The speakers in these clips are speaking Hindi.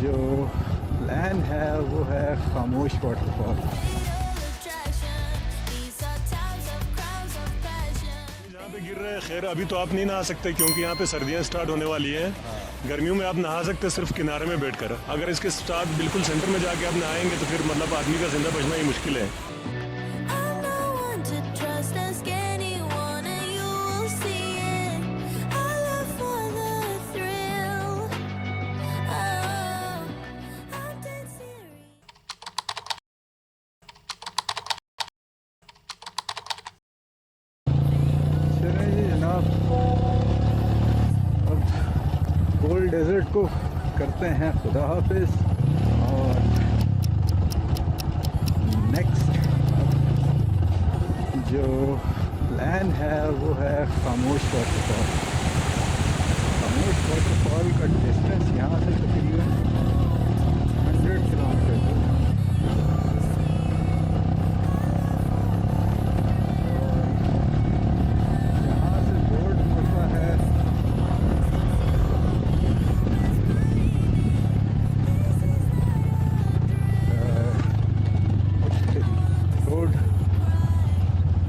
जो प्लान है वो है खामोश वाटरफॉल। जहाँ पे गिर रहे हैं, खैर अभी तो आप नहीं नहा सकते क्योंकि यहाँ पे सर्दियाँ स्टार्ट होने वाली हैं। गर्मियों में आप नहा सकते सिर्फ किनारे में बैठकर। अगर इसके साथ बिल्कुल सेंटर में जाके आप नहाएंगे तो फिर मतलब आदमी का जिंदा बचना ही मुश्किल है। चलें जी जनाब, अब कोल्ड डेजर्ट को करते हैं खुदा हाफिज। और नेक्स्ट जो प्लान है वो है खामोश वाटरफॉल। खामोश वाटरफॉल का डिस्टेंस यहाँ से तकरीबन 100 किलोमीटर है। यहाँ से रोड मुड़ता है रोड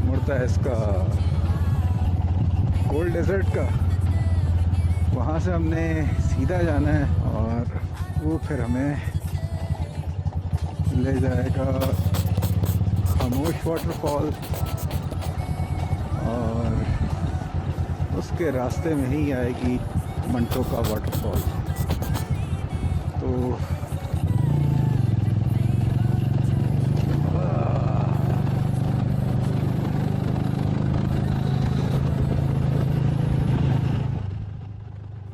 मुड़ता है इसका कोल्ड डेजर्ट का। वहाँ से हमने सीधा जाना है और वो फिर हमें ले जाएगा खामोश वाटरफॉल, और उसके रास्ते में ही आएगी मंटोका वाटरफॉल। तो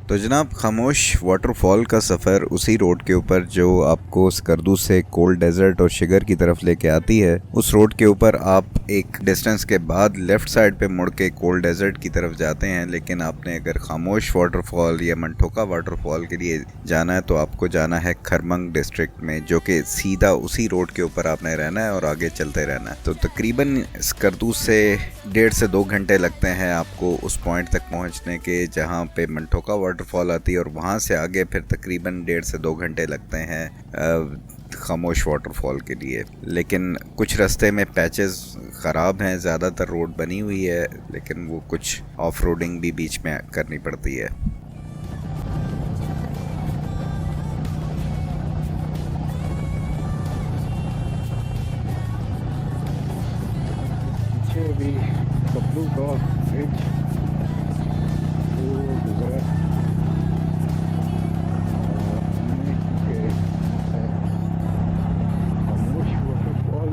तो जनाब, खामोश वाटरफॉल का सफ़र उसी रोड के ऊपर जो आपको स्कर्दू से कोल्ड डेजर्ट और शिगर की तरफ लेके आती है, उस रोड के ऊपर आप एक डिस्टेंस के बाद लेफ़्ट साइड पे मुड़ के कोल्ड डेजर्ट की तरफ जाते हैं। लेकिन आपने अगर खामोश वाटरफॉल या मंटोका वाटरफॉल के लिए जाना है तो आपको जाना है खरमंग डिस्ट्रिक्ट में, जो कि सीधा उसी रोड के ऊपर आपने रहना है और आगे चलते रहना है। तो तकरीबन स्कर्दू से 1.5 से 2 घंटे लगते हैं आपको उस पॉइंट तक पहुँचने के जहाँ पे मंटोका वाटरफॉल आती है, और वहाँ से आगे फिर तकरीबन 1.5 से 2 घंटे लगते हैं खामोश वाटरफॉल के लिए। लेकिन कुछ रास्ते में पैचेस ख़राब हैं, ज़्यादातर रोड बनी हुई है लेकिन वो कुछ ऑफ रोडिंग भी बीच में करनी पड़ती है। पीछे भी बबलू का ब्रिज वो गुजरा खामोश वाटरफॉल,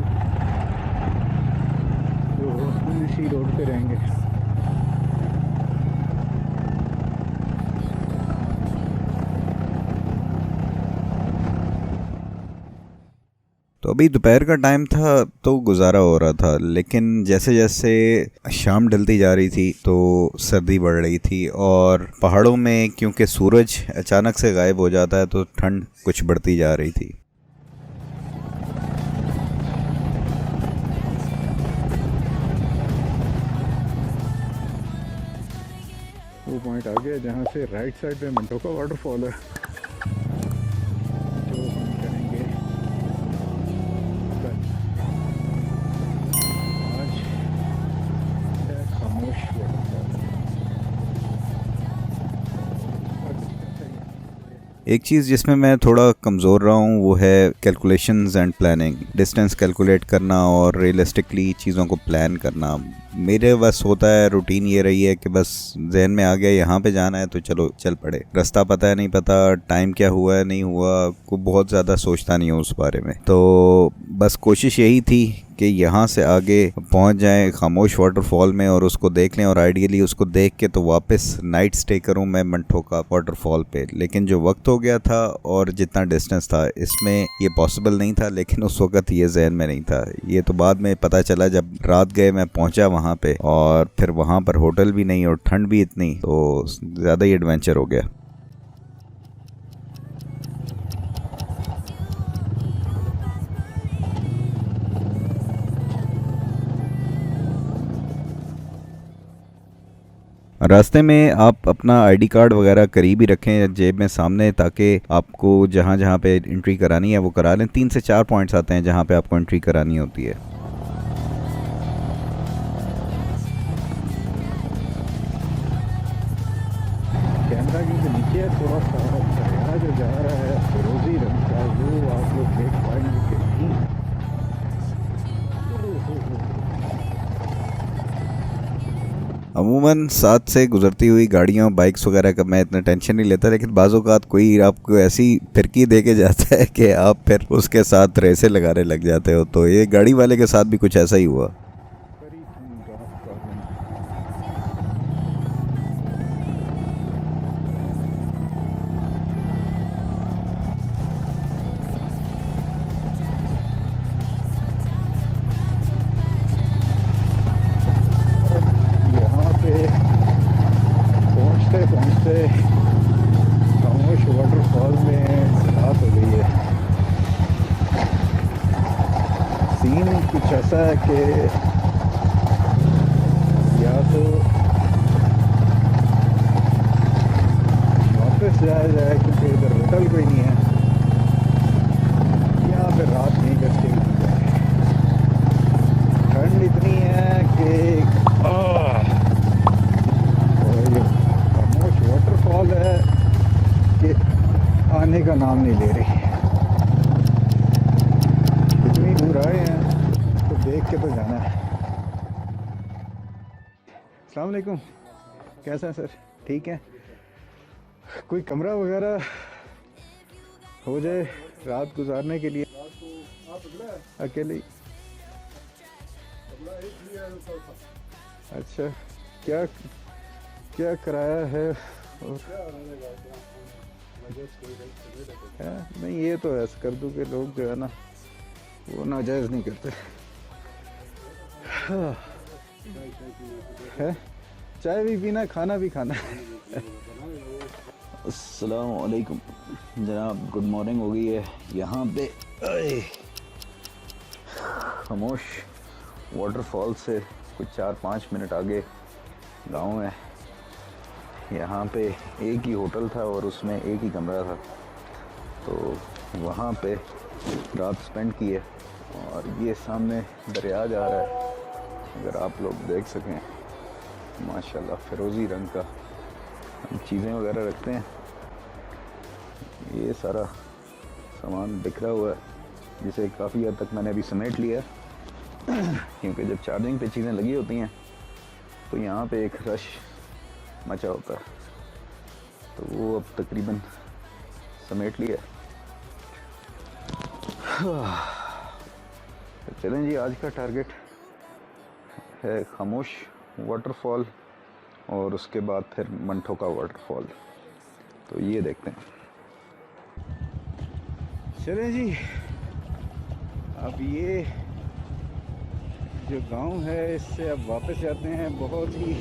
जो हम इसी रोड पे रहेंगे। तो अभी दोपहर का टाइम था तो गुजारा हो रहा था, लेकिन जैसे जैसे शाम ढलती जा रही थी तो सर्दी बढ़ रही थी, और पहाड़ों में क्योंकि सूरज अचानक से गायब हो जाता है तो ठंड कुछ बढ़ती जा रही थी। वो पॉइंट आ गया जहाँ से राइट साइड पे मंटोका वाटरफॉल है, जो हम करेंगे कल। आज है खामोश वाटरफॉल। एक चीज़ जिसमें मैं थोड़ा कमज़ोर रहा हूँ वो है calculations and planning, distance calculate करना और रियलिस्टिकली चीज़ों को प्लान करना। मेरे बस होता है, रूटीन ये रही है कि बस जहन में आ गया यहाँ पे जाना है तो चलो चल पड़े। रास्ता पता है नहीं पता, टाइम क्या हुआ है नहीं हुआ, को बहुत ज़्यादा सोचता नहीं हूँ उस बारे में। तो बस कोशिश यही थी कि यहाँ से आगे पहुँच जाएं खामोश वाटरफॉल में और उसको देख लें, और आइडियली उसको देख के तो वापस नाइट स्टे करूँ मैं मंटोका वाटरफॉल पे। लेकिन जो वक्त हो गया था और जितना डिस्टेंस था इसमें ये पॉसिबल नहीं था, लेकिन उस वक्त ये जहन में नहीं था। ये तो बाद में पता चला जब रात गए, मैं पहुँचा वहाँ पे और फिर वहाँ पर होटल भी नहीं और ठंड भी इतनी, तो ज़्यादा ही एडवेंचर हो गया। रास्ते में आप अपना आईडी कार्ड वगैरह करीब ही रखें जेब में सामने, ताकि आपको जहाँ जहाँ पे एंट्री करानी है वो करा लें। 3 से 4 पॉइंट्स आते हैं जहाँ पे आपको एंट्री करानी होती है। कैमरा के नीचे थोड़ा सा दरिया जो जा रहा है फिरोजी रंग का, वो आप लोग देख पाएंगे कि नहीं। अमूमन साथ से गुजरती हुई गाड़ियों बाइक्स वगैरह का मैं इतना टेंशन नहीं लेता, लेकिन बाज़-औक़ात कोई आपको ऐसी फिरकी दे के जाता है कि आप फिर उसके साथ रेसे लगाने लग जाते हो। तो ये गाड़ी वाले के साथ भी कुछ ऐसा ही हुआ। यहाँ पे पहुँचते पहुँचते खामोश वाटरफॉल में रात हो गई है। सीन कुछ ऐसा है कि या तो वापस जाया जाए क्योंकि इधर होटल कोई नहीं है, या फिर रात नहीं करके ठंड इतनी है कि और ये खामोश वाटरफॉल है कि आने का नाम नहीं ले रही। इतनी दूर आए हैं तो देख के तो जाना है। अस्सलाम वालेकुम, कैसा है सर? ठीक है। कोई कमरा वगैरह हो जाए रात गुजारने के लिए? अकेले ही? अच्छा, क्या क्या किराया है? और है? नहीं, ये तो है स्कर्दू के लोग जो है ना वो नाजायज़ नहीं करते। हाँ। है, चाय भी पीना, खाना भी खाना। अस्सलाम वालेकुम जनाब, गुड मॉर्निंग हो गई है। यहाँ पे खामोश वाटरफॉल से कुछ 4-5 मिनट आगे गांव है। यहाँ पे एक ही होटल था और उसमें एक ही कमरा था, तो वहाँ पे रात स्पेंड की है। और ये सामने दरिया जा रहा है, अगर आप लोग देख सकें, माशाल्लाह फिरोज़ी रंग का। हम चीज़ें वगैरह रखते हैं, ये सारा सामान बिखरा हुआ है जिसे काफ़ी हद तक मैंने अभी समेट लिया क्योंकि जब चार्जिंग पे चीज़ें लगी होती हैं तो यहाँ पे एक रश मचा होता है, तो वो अब तकरीबन समेट लिया। तो चलें जी, आज का टारगेट है खामोश वाटरफॉल और उसके बाद फिर मंठोका वाटरफॉल, तो ये देखते हैं। चलें जी, अब ये जो गांव है इससे अब वापस जाते हैं। बहुत ही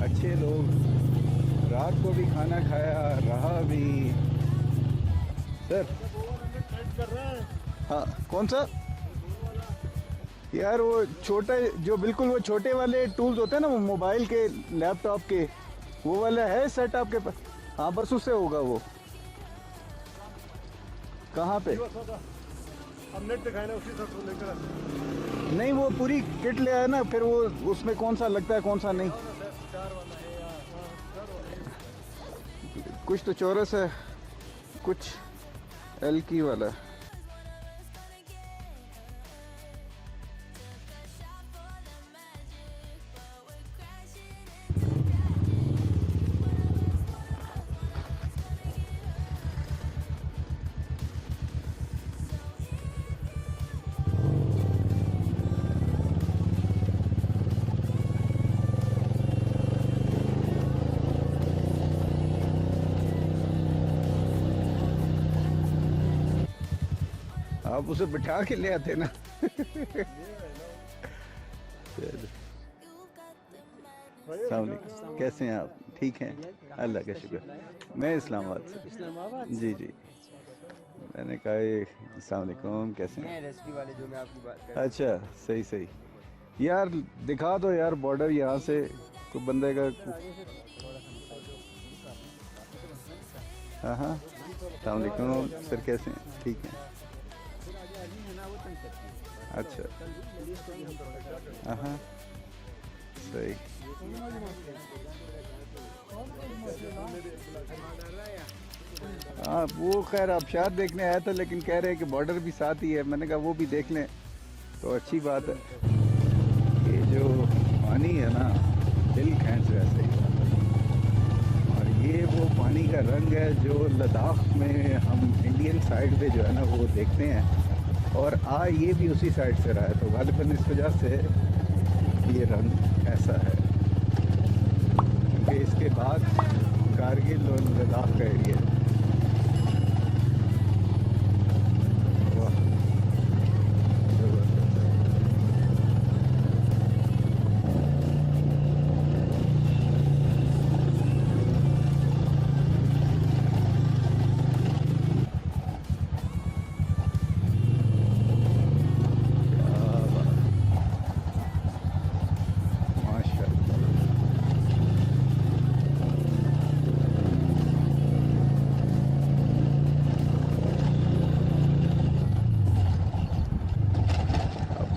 अच्छे लोग, रात को भी खाना खाया, रहा भी। सर हाँ, कौन सा यार? वो छोटा जो बिल्कुल वो छोटे वाले टूल्स होते हैं ना, वो मोबाइल के, लैपटॉप के, वो वाला है सेट आपके पास? हाँ, बस उससे होगा वो। कहाँ पे? अब नेट दिखाए ना, उसी से लेकर नहीं, वो पूरी किट ले आया ना, फिर वो उसमें कौन सा लगता है कौन सा नहीं। कुछ तो चौरस है, कुछ एल की वाला है। आप उसे बिठा के ले आते ना। अस्सलामुअलैकुम, कैसे हैं आप? ठीक हैं, अल्लाह का शुक्र। मैं इस्लामाबाद से। जी जी, मैंने कहा अस्सलामुअलैकुम, कैसे हैं? रेसिपी वाले जो मैं आपकी बात कर अच्छा, सही सही। यार दिखा दो यार बॉर्डर यहाँ से कोई बंदे का हाँ हाँ अस्सलामुअलैकुम सर, कैसे हैं? ठीक है। अच्छा हाँ सही। हाँ वो खैर आबशार देखने आया था, लेकिन कह रहे हैं कि बॉर्डर भी साथ ही है। मैंने कहा वो भी देख लें तो अच्छी बात है। ये जो पानी है ना, दिल खींच वैसे ही। और ये वो पानी का रंग है जो लद्दाख में हम इंडियन साइड पे जो है ना वो देखते हैं, और ये भी उसी साइड से रहा है, तो गालिबन इस वजह से ये रंग ऐसा है। क्योंकि इसके बाद कारगिल और लद्दाख का एरिया है। वाह जबरदस्त।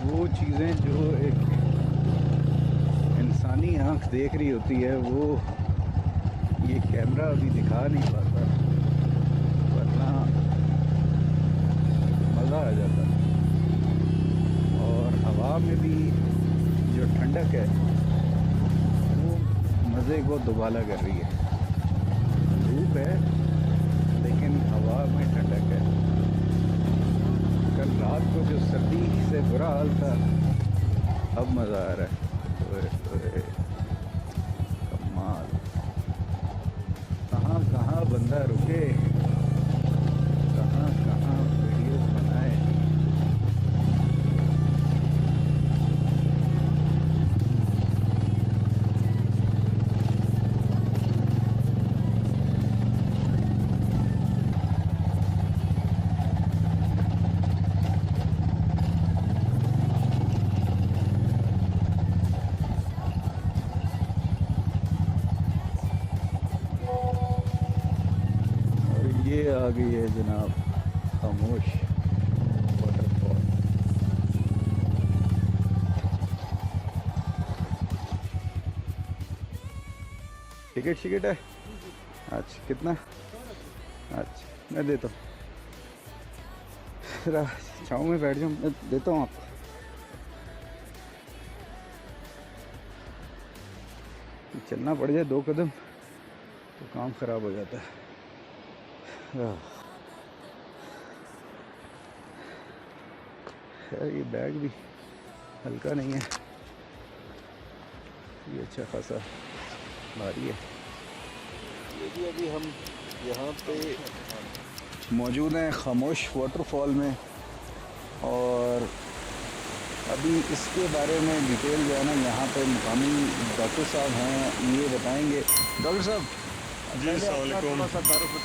वो चीज़ें जो एक इंसानी आँख देख रही होती है वो ये कैमरा अभी दिखा नहीं पाता, वरना मज़ा आ जाता। और हवा में भी जो ठंडक है वो मज़े को दुबाला कर रही है। धूप है लेकिन हवा में ठंडक है। कल रात को जो सर्दी से बुरा हाल था, अब मज़ा आ रहा है। ओए ओए कमाल। कहाँ कहाँ बंदा रुके, कहाँ कहाँ वीडियो बनाए। ये आ गई है जनाब खामोश वाटरफॉल। टिकट शिकट है? अच्छा कितना? अच्छा मैं देता हूँ, जरा छाँव में बैठ जाऊँ, मैं देता हूँ आपको। चलना पड़ जाए 2 कदम तो काम ख़राब हो जाता है। खैर ये बैग भी हल्का नहीं है, ये अच्छा खासा भारी है। ये भी अभी हम यहाँ पे मौजूद हैं खामोश वाटरफॉल में, और अभी इसके बारे में डिटेल जो है ना यहाँ पे मुकामी डॉक्टर साहब हैं, ये बताएंगे। डॉक्टर साहब जी अस्सलाम वालेकुम।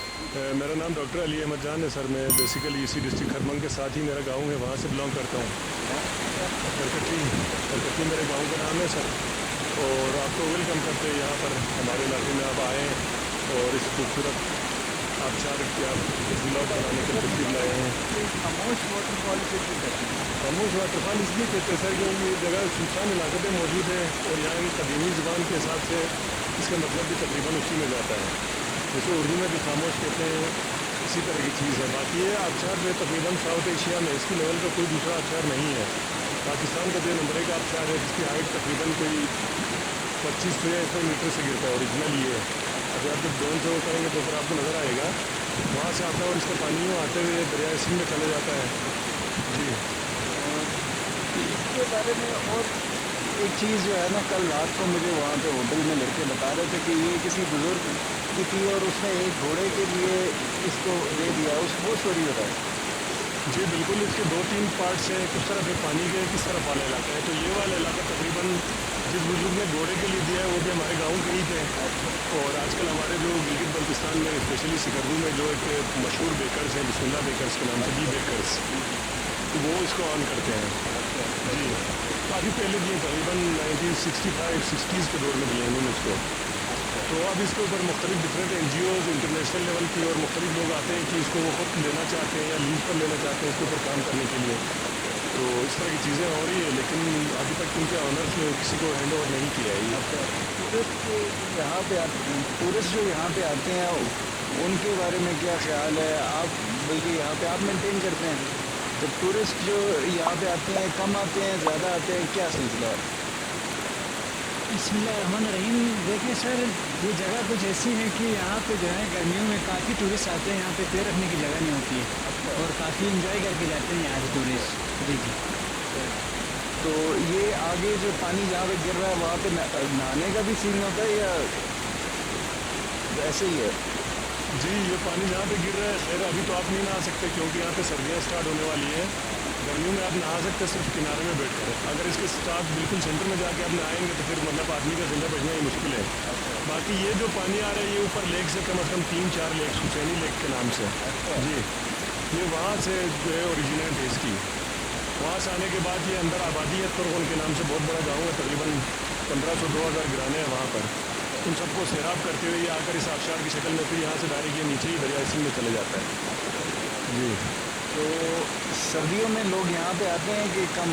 मेरा नाम डॉक्टर अली अहमद जान है सर। मैं बेसिकली इसी डिस्ट्रिक्ट खरमंग के साथ ही मेरा गांव है, वहाँ से बिलोंग करता हूँ। करकट्टी मेरे गांव का नाम है सर। और आपको वेलकम करते हैं यहाँ पर, हमारे इलाके में आप आए और इस खूबसूरत आबशार की आप इस ब्लॉग बनाने के तस्वीर लाए हैं। खामोश वाटरफॉल से खामोश वाटरफॉल इसलिए कहते हैं सर क्योंकि ये जगह सुनसान इलाके में मौजूद है, और यहाँ की कदीमी ज़ुबान के हिसाब से इसका मतलब भी तकरीबन उसी में जाता है। जैसे उर्दू में भी खामोश कहते हैं, इसी तरह की चीज़ है। बाकी ये आबशार जो तकरीबन साउथ एशिया में इसकी लेवल का कोई दूसरा आबशार नहीं है। पाकिस्तान का जो नंबर 1 आबशार है, जिसकी हाइट तकरीबन कोई 25 से 100 मीटर से गिरता है, ओरिजिनल ये है। अगर आप जब ड्रोन से वो करेंगे तो फिर आपको नज़र आएगा, वहाँ से आता है और इसका पानी आते हुए दरिया सिंध में चला जाता है। जी इसके बारे में और एक चीज़ जो है ना, कल रात को मुझे वहाँ पे होटल में लड़के बता रहे थे कि ये किसी बुज़ुर्ग की थी और उसने एक घोड़े के लिए इसको दे दिया, वो स्टोरी बताए। जी बिल्कुल, इसके 2-3 पार्ट्स हैं। किस तरफ है पानी के, किस तरफ वाला इलाका है। तो ये वाला इलाका तकरीबन जिस बुजुर्ग ने घोड़े के लिए दिया है वो भी हमारे गांव के ही थे। और आजकल हमारे जो गिलगित बल्तिस्तान में स्पेशली सिकरदू में जो एक मशहूर बेकर्स हैं, बिस्मिल्लाह बेकर्स के नाम से, बी बेकर्स, तो वो इसको ऑन करते हैं। जी काफ़ी पहले दिए, तकरीबन 1965-60s के दौर में दिए इन्होंने इसको। तो अब इसके ऊपर मुख्तलिफ डिफरेंट NGOs इंटरनेशनल लेवल की और मुख्तलिफ लोग आते हैं कि इसको वो खुद लेना चाहते हैं या लीज पर लेना चाहते हैं इसके ऊपर काम करने के लिए। तो इस तरह की चीज़ें हो रही है, लेकिन अभी तक उनके ऑनर्स ने किसी को हैंड ओवर नहीं किया है ये। टूरिस्ट जो यहाँ पे आते हैं उनके बारे में क्या ख्याल है आप? बल्कि यहाँ पे आप मेंटेन करते हैं, तो टूरिस्ट जो यहाँ पे आते हैं कम आते हैं, ज़्यादा आते हैं, क्या सिलसिला है? बिस्मिल्लाहिर्रहमानिर्रहीम। देखिए सर, ये जगह कुछ ऐसी है कि यहाँ पे जो है गर्मियों में काफ़ी टूरिस्ट आते हैं, यहाँ पे पैर रखने की जगह नहीं होती है और काफ़ी इंजॉय करके जाते हैं यहाँ से टूरिस्ट। जी जी। तो ये आगे जो पानी जहाँ पे गिर रहा है वहाँ पे नहाने का भी सीन होता है या ऐसे ही है? जी, ये पानी जहाँ पे गिर रहा है, खैर अभी तो आप नहीं नहा सकते क्योंकि यहाँ पे सर्दियाँ स्टार्ट होने वाली हैं। गर्मियों में आप नहा सकते हैं सिर्फ किनारे में बैठ कर। अगर इसके साथ बिल्कुल सेंटर में जाके आप नहाएंगे तो फिर मतलब आदमी का जिंदा बचना ही मुश्किल है। बाकी ये जो पानी आ रहा है ये ऊपर लेक से कम अज़ कम 3-4 लेक, हुसैनी लेक के नाम से जी, ये वहाँ से जो है ओरिजिनेट है इसकी। वहाँ से आने के बाद ये अंदर आबादी है तुर्गन के नाम से बहुत बड़ा गाँव है, तकरीबन 1500-2000 गिराने हैं वहाँ पर। उन सबको सैराब करते हुए ये आकर इस आबशार की शक्ल में फिर यहाँ से डायरेक्ट ये नीचे ही दरिया सिंध में चले जाता है जी। तो सर्दियों में लोग यहाँ पे आते हैं कि कम?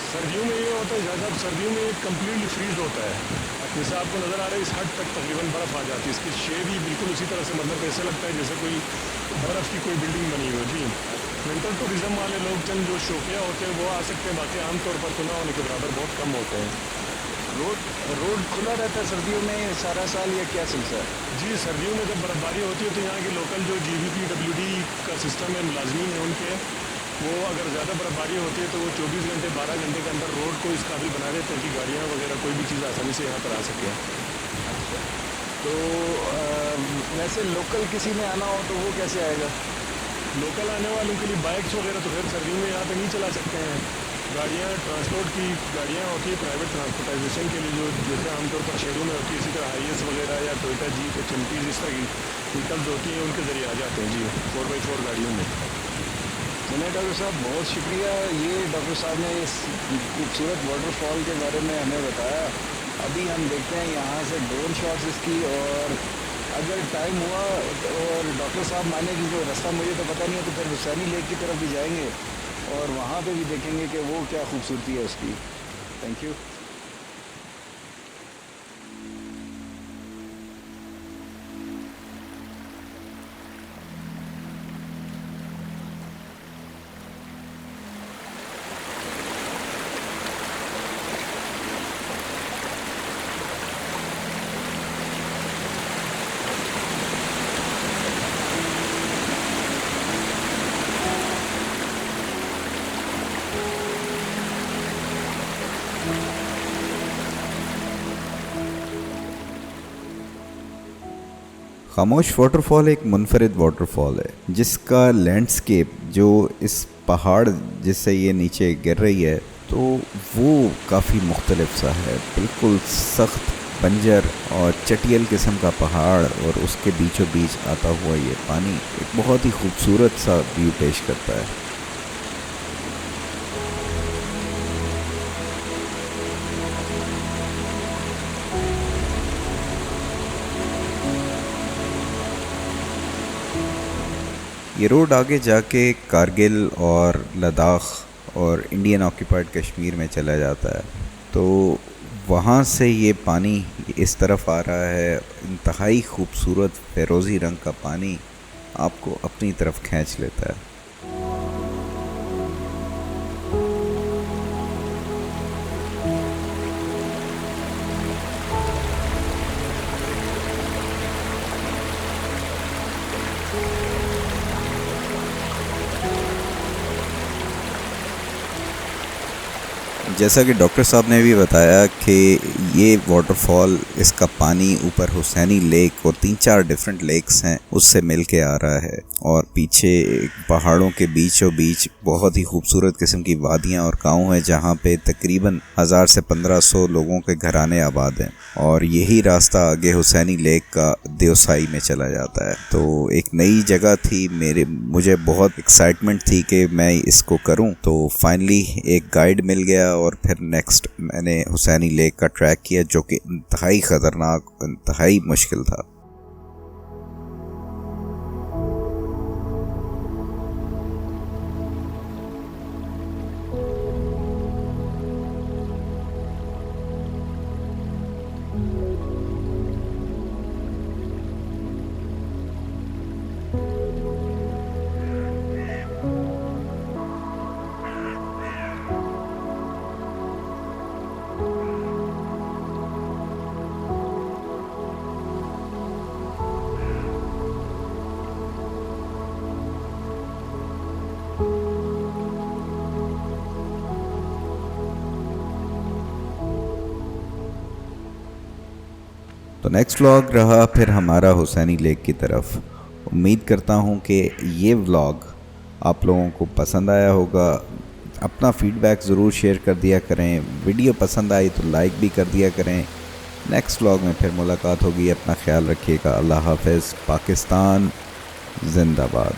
सर्दियों में ये होता है ज़्यादा, सर्दियों में कम्प्लीटली फ्रीज होता है। जैसे आपको नज़र आ रहा है इस हद तक तकरीबन बर्फ़ आ जाती है, इसकी शेप ही बिल्कुल उसी तरह से, मतलब ऐसा लगता है जैसे कोई बर्फ़ की कोई बिल्डिंग बनी हुई हो जी। विंटर टूरिज़्म वाले लोग चंद जो शौकिया होते हैं वो आ सकते हैं, बाकी आमतौर पर तो ना होने के बराबर बहुत कम होते हैं। रोड खुला रहता है सर्दियों में सारा साल या क्या सिलसिला है? जी, सर्दियों में जब बर्फ़बारी होती है तो यहाँ के लोकल जो GVPWD का सिस्टम है, मुलाजमीन है उनके, वो अगर ज़्यादा बर्फ़बारी होती है तो वो 24 घंटे 12 घंटे के अंदर रोड को इस काबिल बना देते हैं कि गाड़ियाँ वगैरह कोई भी चीज़ आसानी से यहाँ पर आ सके। तो वैसे लोकल किसी ने आना हो तो वो कैसे आएगा? लोकल आने वालों के लिए बाइक्स वगैरह तो फिर सर्दियों में यहाँ पे नहीं चला सकते हैं। गाड़ियाँ, ट्रांसपोर्ट की गाड़ियाँ होती है प्राइवेट ट्रांसपोर्टाइजेशन के लिए, जो जैसे आमतौर पर शहरों में होती है, इसी तरह हाईएस वगैरह या टोयोटा जीप या चम्पीज इस तरह की व्हीकल्स होती हैं, उनके ज़रिए आ जाते हैं जी 4x4 गाड़ियों में। चलिए डॉक्टर साहब, बहुत शुक्रिया। ये डॉक्टर साहब ने इस खूबसूरत वाटरफॉल के बारे में हमें बताया। अभी हम देखते हैं यहाँ से ड्रोन शॉट्स इसकी, और अगर टाइम हुआ और डॉक्टर साहब माने कि जो रास्ता मुझे तो पता नहीं है, तो फिर हुसैनी लेक की तरफ भी जाएंगे और वहाँ पे भी देखेंगे कि वो क्या खूबसूरती है उसकी। Thank you. खामोश वाटरफॉल एक मुनफरिद वाटरफॉल है जिसका लैंडस्केप, जो इस पहाड़ जिससे ये नीचे गिर रही है, तो वो काफ़ी मुख्तलिफ सा है। बिल्कुल सख्त बंजर और चटियल किस्म का पहाड़ और उसके बीचों बीच आता हुआ ये पानी एक बहुत ही खूबसूरत सा व्यू पेश करता है। ये रोड आगे जाके कारगिल और लद्दाख और इंडियन ऑक्यूपाइड कश्मीर में चला जाता है, तो वहाँ से ये पानी इस तरफ आ रहा है। इंतहाई खूबसूरत फ़िरोज़ी रंग का पानी आपको अपनी तरफ खींच लेता है। जैसा कि डॉक्टर साहब ने भी बताया कि ये वाटरफॉल, इसका पानी ऊपर हुसैनी लेक और 3-4 डिफरेंट लेक्स हैं उससे मिल के आ रहा है, और पीछे पहाड़ों के बीचों बीच बहुत ही खूबसूरत किस्म की वादियाँ और गाँव हैं जहाँ पे तकरीबन 1000 से 1500 लोगों के घराने आबाद हैं। और यही रास्ता आगे हुसैनी लेक का देवसाई में चला जाता है। तो एक नई जगह थी, मुझे बहुत एक्साइटमेंट थी कि मैं इसको करूं। तो फाइनली एक गाइड मिल गया और फिर नेक्स्ट मैंने हुसैनी लेक का ट्रैक किया, जो कि इंतहाई ख़तरनाक, इंतहाई मुश्किल था। तो नेक्स्ट व्लॉग रहा फिर हमारा हुसैनी लेक की तरफ। उम्मीद करता हूँ कि ये व्लॉग आप लोगों को पसंद आया होगा। अपना फीडबैक ज़रूर शेयर कर दिया करें। वीडियो पसंद आई तो लाइक भी कर दिया करें। नेक्स्ट व्लॉग में फिर मुलाकात होगी। अपना ख्याल रखिएगा। अल्लाह हाफ़िज़। पाकिस्तान जिंदाबाद।